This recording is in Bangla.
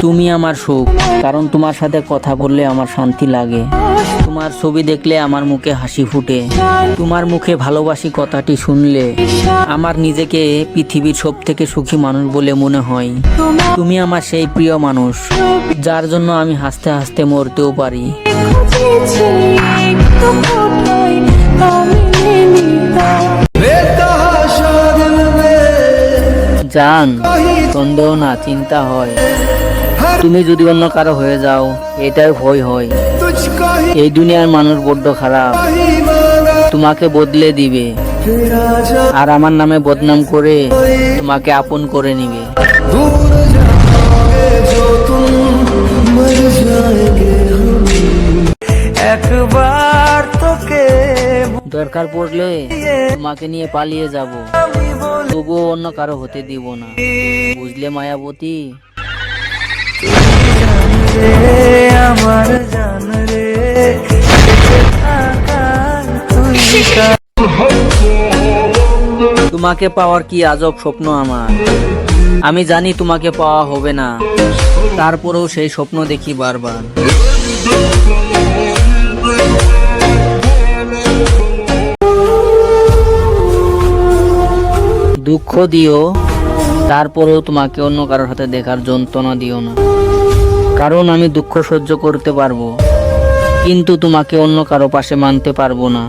তুমি আমার সুখ, কারণ তোমার সাথে কথা বললে আমার শান্তি লাগে। তোমার ছবি দেখলে আমার মুখে হাসি ফুটে। তোমার মুখে ভালোবাসি কথাটি শুনলে আমার নিজেকে পৃথিবীর সব থেকে সুখী মানুষ বলে মনে হয়। তুমি আমার সেই প্রিয় মানুষ, যার জন্য আমি হাসতে হাসতে মরতেও পারি। জান, সন্দেহ না, চিন্তা হয়। তুমি যদি অন্য কারো হয়ে যাও, এটাই ভয় হয়। এই দুনিয়ার মানুষ বড্ড খারাপ, তোমাকে বদলে দিবে আর আমার নামে বদনাম করে তোমাকে আপন করে নিবে। একবার তোকে দরকার পড়লে তোমাকে নিয়ে পালিয়ে যাব, তবুও অন্য কারো হতে দিব না, বুঝলে মায়াবতী? আমার জান রে, তোমাকে পাওয়ার কি আজব স্বপ্ন আমার। আমি জানি তোমাকে পাওয়া হবে না, তারপরেও সেই স্বপ্ন দেখি বারবার। দুঃখ দিও, তারপরেও তোমাকে অন্য কারোর হাতে দেখার যন্ত্রণা দিও না, কারণ আমি দুঃখ সহ্য করতে পারবো, কিন্তু তোমাকে অন্য কারো পাশে মানতে পারবো না।